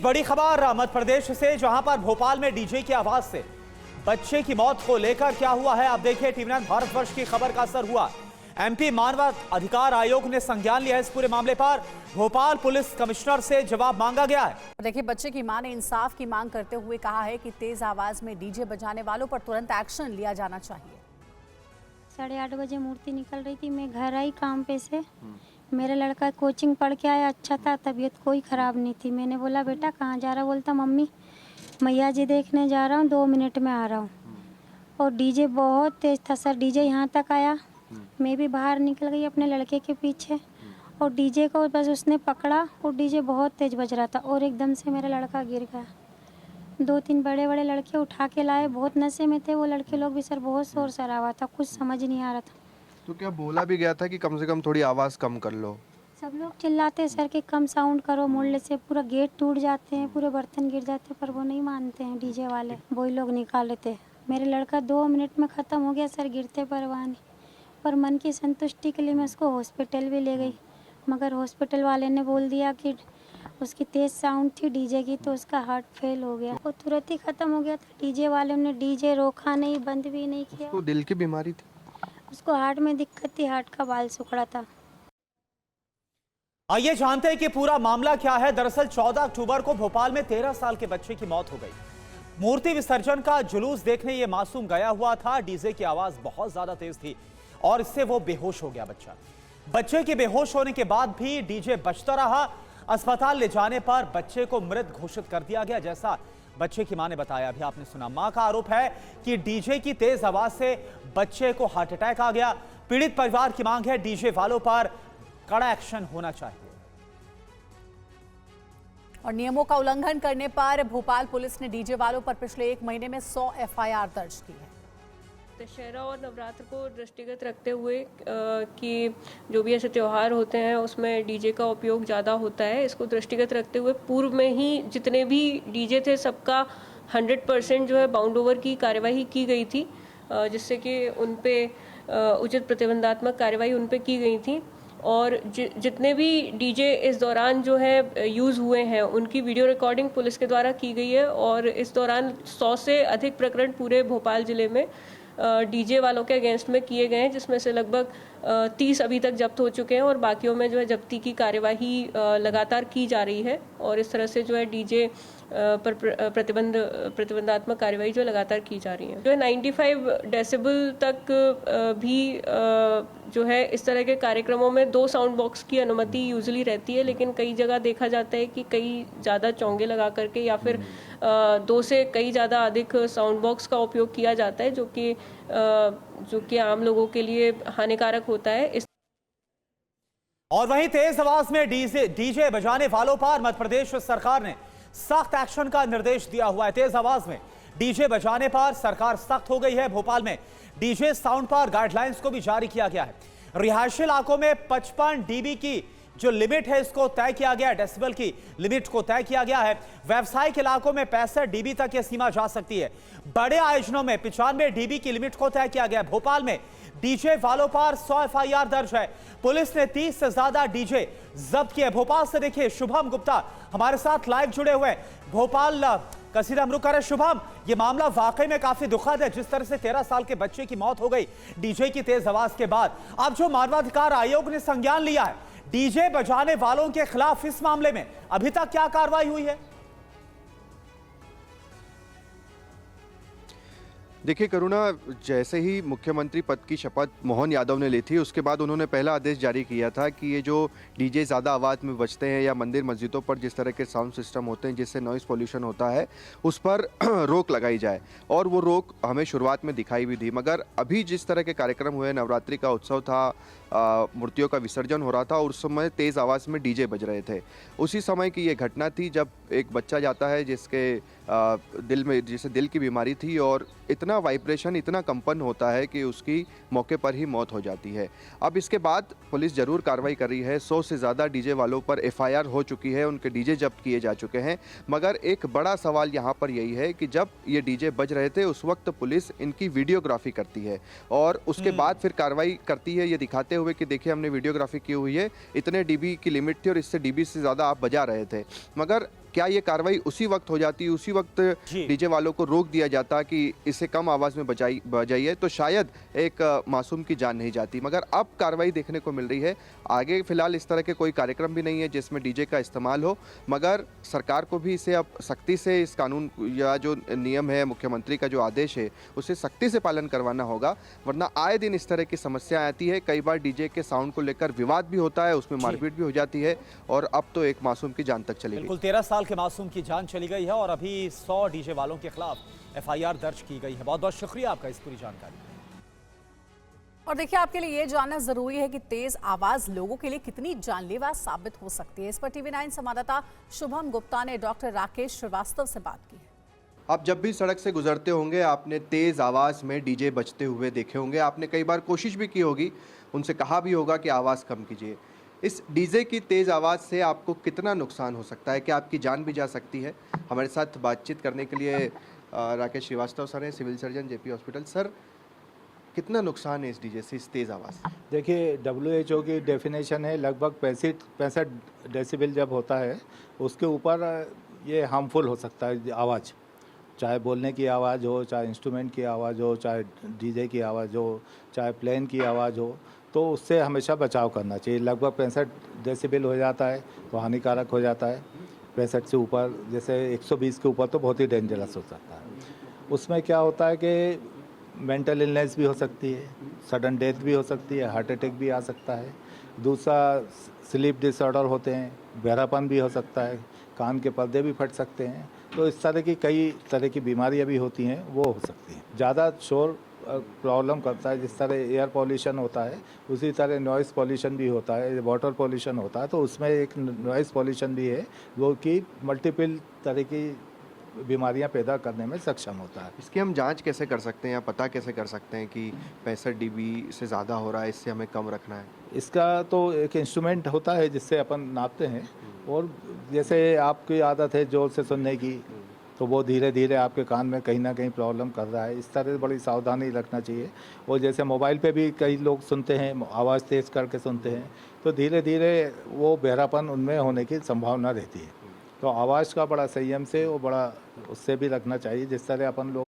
बड़ी खबर मध्य प्रदेश से, जहां पर भोपाल में डीजे की आवाज से बच्चे की मौत को लेकर क्या हुआ है, आप देखिए। टीवी9 भारतवर्ष की खबर का असर हुआ। एमपी मानव अधिकार आयोग ने संज्ञान लिया है इस पूरे मामले पर। भोपाल पुलिस कमिश्नर से जवाब मांगा गया है। देखिए, बच्चे की मां ने इंसाफ की मांग करते हुए कहा है कि तेज आवाज में डीजे बजाने वालों पर तुरंत एक्शन लिया जाना चाहिए। 8:30 बजे मूर्ति निकल रही थी, मैं घर आई काम पे से। मेरा लड़का कोचिंग पढ़ के आया, अच्छा था, तबीयत कोई ख़राब नहीं थी। मैंने बोला बेटा कहाँ जा रहा, बोलता मम्मी मैया जी देखने जा रहा हूँ, 2 मिनट में आ रहा हूँ। और डीजे बहुत तेज़ था सर, डीजे यहाँ तक आया। मैं भी बाहर निकल गई अपने लड़के के पीछे और डीजे को बस उसने पकड़ा और डीजे बहुत तेज़ बज रहा था और एकदम से मेरा लड़का गिर गया। 2-3 बड़े बड़े लड़के उठा के लाए, बहुत नशे में थे वो लड़के लोग भी सर, बहुत शोर शराबा था, कुछ समझ नहीं आ रहा था। तो क्या बोला भी गया था कि कम से कम थोड़ी आवाज़ कम कर लो? सब लोग चिल्लाते सर कि कम साउंड करो, मोहल्ले से पूरा गेट टूट जाते हैं, पूरे बर्तन गिर जाते हैं, पर वो नहीं मानते हैं डीजे वाले, वही लोग निकाल लेते हैं। मेरे लड़का 2 मिनट में ख़त्म हो गया सर, गिरते परवाह नहीं। पर मन की संतुष्टि के लिए मैं उसको हॉस्पिटल भी ले गई, मगर हॉस्पिटल वाले ने बोल दिया कि उसकी तेज़ साउंड थी डीजे की, तो उसका हार्ट फेल हो गया। वो तुरंत ही ख़त्म हो गया था। डीजे वाले ने डीजे रोका नहीं, बंद भी नहीं किया। उसको दिल की बीमारी थी? उसको हार्ट में दिक्कत थी, हार्ट का बाल सुखड़ा था। आइए जानते हैं कि पूरा मामला क्या है। दरअसल 14 अक्टूबर को भोपाल में 13 साल के बच्चे की मौत हो गई। मूर्ति विसर्जन का जुलूस देखने ये मासूम गया हुआ था। डीजे की आवाज बहुत ज्यादा तेज थी और इससे वो बेहोश हो गया। बच्चे के बेहोश होने के बाद भी डीजे बजता रहा। अस्पताल ले जाने पर बच्चे को मृत घोषित कर दिया गया, जैसा बच्चे की मां ने बताया। अभी आपने सुना। मां का आरोप है कि डीजे की तेज आवाज से बच्चे को हार्ट अटैक आ गया। पीड़ित परिवार की मांग है डीजे वालों पर कड़ा एक्शन होना चाहिए। और नियमों का उल्लंघन करने पर भोपाल पुलिस ने डीजे वालों पर पिछले 1 महीने में 100 एफआईआर दर्ज की है। दशहरा और नवरात्र को दृष्टिगत रखते हुए कि जो भी ऐसे त्यौहार होते हैं उसमें डीजे का उपयोग ज़्यादा होता है, इसको दृष्टिगत रखते हुए पूर्व में ही जितने भी डीजे थे सबका 100% जो है बाउंड ओवर की कार्यवाही की गई थी, जिससे कि उन पे उचित प्रतिबंधात्मक कार्यवाही उन पे की गई थी। और जितने भी डीजे इस दौरान जो है यूज़ हुए हैं उनकी वीडियो रिकॉर्डिंग पुलिस के द्वारा की गई है। और इस दौरान 100 से अधिक प्रकरण पूरे भोपाल ज़िले में डीजे वालों के अगेंस्ट में किए गए हैं, जिसमें से लगभग 30 अभी तक जब्त हो चुके हैं और बाकियों में जो है जब्ती की कार्यवाही लगातार की जा रही है। और इस तरह से जो है डीजे पर प्रतिबंधात्मक कार्यवाही जो लगातार की जा रही है। जो है 95 डेसिबल तक भी जो है इस तरह के कार्यक्रमों में 2 साउंड बॉक्स की अनुमति यूजुअली रहती है, लेकिन कई जगह देखा जाता है कि कई ज़्यादा चोंगे लगा करके या फिर 2 से कई ज़्यादा अधिक साउंड बॉक्स का उपयोग किया जाता है, जो कि आम लोगों के लिए हानिकारक होता है। और वहीं तेज आवाज में डीजे बजाने वालों पर मध्य प्रदेश सरकार ने सख्त एक्शन का निर्देश दिया हुआ है। तेज आवाज में डीजे बजाने पर सरकार सख्त हो गई है। भोपाल में डीजे साउंड पर गाइडलाइंस को भी जारी किया गया है। रिहायशी इलाकों में 55 डीबी की जो लिमिट है इसको तय किया गया है, डेसिबल की लिमिट को तय किया गया है। व्यावसायिक इलाकों में 65 डीबी तक यह सीमा जा सकती है। बड़े आयोजनों में 95 डीबी की लिमिट को तय किया गया है। भोपाल में डीजे वालों पर 100 एफआईआर दर्ज है। पुलिस ने 30 से ज्यादा डीजे जब्त किए। भोपाल से देखिए शुभम गुप्ता हमारे साथ लाइव जुड़े हुए हैं। भोपाल का सीधा रुख कर शुभम, ये मामला वाकई में काफी दुखद है। जिस तरह से 13 साल के बच्चे की मौत हो गई डीजे की तेज आवाज के बाद, अब जो मानवाधिकार आयोग ने संज्ञान लिया है डीजे बजाने वालों के खिलाफ, इस मामले में अभी तक क्या कार्रवाई हुई है? देखिए करुणा, जैसे ही मुख्यमंत्री पद की शपथ मोहन यादव ने ली थी उसके बाद उन्होंने पहला आदेश जारी किया था कि ये जो डीजे ज़्यादा आवाज़ में बजते हैं या मंदिर मस्जिदों पर जिस तरह के साउंड सिस्टम होते हैं जिससे नॉइस पोल्यूशन होता है उस पर रोक लगाई जाए। और वो रोक हमें शुरुआत में दिखाई भी दी, मगर अभी जिस तरह के कार्यक्रम हुए, नवरात्रि का उत्सव था, मूर्तियों का विसर्जन हो रहा था और उस समय तेज़ आवाज़ में डीजे बज रहे थे। उसी समय की ये घटना थी जब एक बच्चा जाता है जिसके दिल में जिसे दिल की बीमारी थी और इतना वाइब्रेशन, इतना कंपन होता है कि उसकी मौके पर ही मौत हो जाती है। अब इसके बाद पुलिस ज़रूर कार्रवाई कर रही है। 100 से ज़्यादा डीजे वालों पर एफआईआर हो चुकी है, उनके डीजे जब्त किए जा चुके हैं। मगर एक बड़ा सवाल यहाँ पर यही है कि जब ये डीजे बज रहे थे उस वक्त पुलिस इनकी वीडियोग्राफी करती है और उसके बाद फिर कार्रवाई करती है, ये दिखाते हुए कि देखिए हमने वीडियोग्राफी की हुई है, इतने डीबी की लिमिट थी और इससे डीबी से ज़्यादा आप बजा रहे थे। मगर क्या ये कार्रवाई उसी वक्त हो जाती, उसी वक्त जी। डीजे वालों को रोक दिया जाता कि इसे कम आवाज़ में बजाइए, तो शायद एक मासूम की जान नहीं जाती। मगर अब कार्रवाई देखने को मिल रही है। आगे फिलहाल इस तरह के कोई कार्यक्रम भी नहीं है जिसमें डीजे का इस्तेमाल हो, मगर सरकार को भी इसे अब सख्ती से इस कानून या जो नियम है, मुख्यमंत्री का जो आदेश है, उसे सख्ती से पालन करवाना होगा, वरना आए दिन इस तरह की समस्या आती है। कई बार डीजे के साउंड को लेकर विवाद भी होता है, उसमें मारपीट भी हो जाती है, और अब तो एक मासूम की जान तक चली गई। बिल्कुल 13 साल के मासूम की जान चली गई है और अभी 100 डीजे वालों के खिलाफ एफआईआर दर्ज की गई है। बहुत बहुत शुक्रिया आपका इस पूरी जानकारी। और देखिए, आपके लिए ये जानना जरूरी है कि तेज आवाज लोगों के लिए कितनी जानलेवा साबित हो सकती है। इस पर TV9 संवाददाता शुभम गुप्ता ने डॉक्टर राकेश श्रीवास्तव से बात की है। आप जब भी सड़क से गुजरते होंगे, आपने तेज़ आवाज़ में डीजे बजते हुए देखे होंगे। आपने कई बार कोशिश भी की होगी, उनसे कहा भी होगा कि आवाज़ कम कीजिए। इस डीजे की तेज़ आवाज़ से आपको कितना नुकसान हो सकता है, क्या आपकी जान भी जा सकती है? हमारे साथ बातचीत करने के लिए राकेश श्रीवास्तव सर हैं, civil surgeon, JP hospital. Sir, कितना नुकसान है इस डीजे से, इस तेज़ आवाज़ से? देखिए, WHO की डेफिनेशन है लगभग 65 डेसिबल जब होता है, उसके ऊपर ये हार्मफुल हो सकता है आवाज़। चाहे बोलने की आवाज़ हो, चाहे इंस्ट्रूमेंट की आवाज़ हो, चाहे डीजे की आवाज़ हो, चाहे प्लेन की आवाज़ हो, तो उससे हमेशा बचाव करना चाहिए। लगभग 65 डेसिबल हो जाता है तो हानिकारक हो जाता है। 65 से ऊपर, जैसे 120 के ऊपर तो बहुत ही डेंजरस हो सकता है। उसमें क्या होता है कि मेंटल इलनेस भी हो सकती है, सडन डेथ भी हो सकती है, हार्ट अटैक भी आ सकता है। दूसरा, स्लीप डिसऑर्डर होते हैं, बहरापन भी हो सकता है, कान के पर्दे भी फट सकते हैं। तो इस तरह की कई तरह की बीमारियां भी होती हैं, वो हो सकती हैं। ज़्यादा शोर प्रॉब्लम करता है, जिस तरह एयर पॉल्यूशन होता है उसी तरह नॉइज़ पॉल्यूशन भी होता है, वाटर पॉल्यूशन होता है। तो उसमें एक नॉइज़ पॉल्यूशन भी है वो कि मल्टीपल तरह की बीमारियां पैदा करने में सक्षम होता है। इसकी हम जांच कैसे कर सकते हैं या पता कैसे कर सकते हैं कि 65 dB से ज़्यादा हो रहा है, इससे हमें कम रखना है? इसका तो एक इंस्ट्रूमेंट होता है जिससे अपन नापते हैं, और जैसे आपकी आदत है जोर से सुनने की, तो वो धीरे धीरे आपके कान में कहीं ना कहीं प्रॉब्लम कर रहा है। इस तरह से बड़ी सावधानी रखना चाहिए। और जैसे मोबाइल पे भी कई लोग सुनते हैं, आवाज़ तेज़ करके सुनते हैं, तो धीरे धीरे वो बहरापन उनमें होने की संभावना रहती है। तो आवाज़ का बड़ा संयम से और बड़ा उससे भी रखना चाहिए। जिस तरह अपन लोग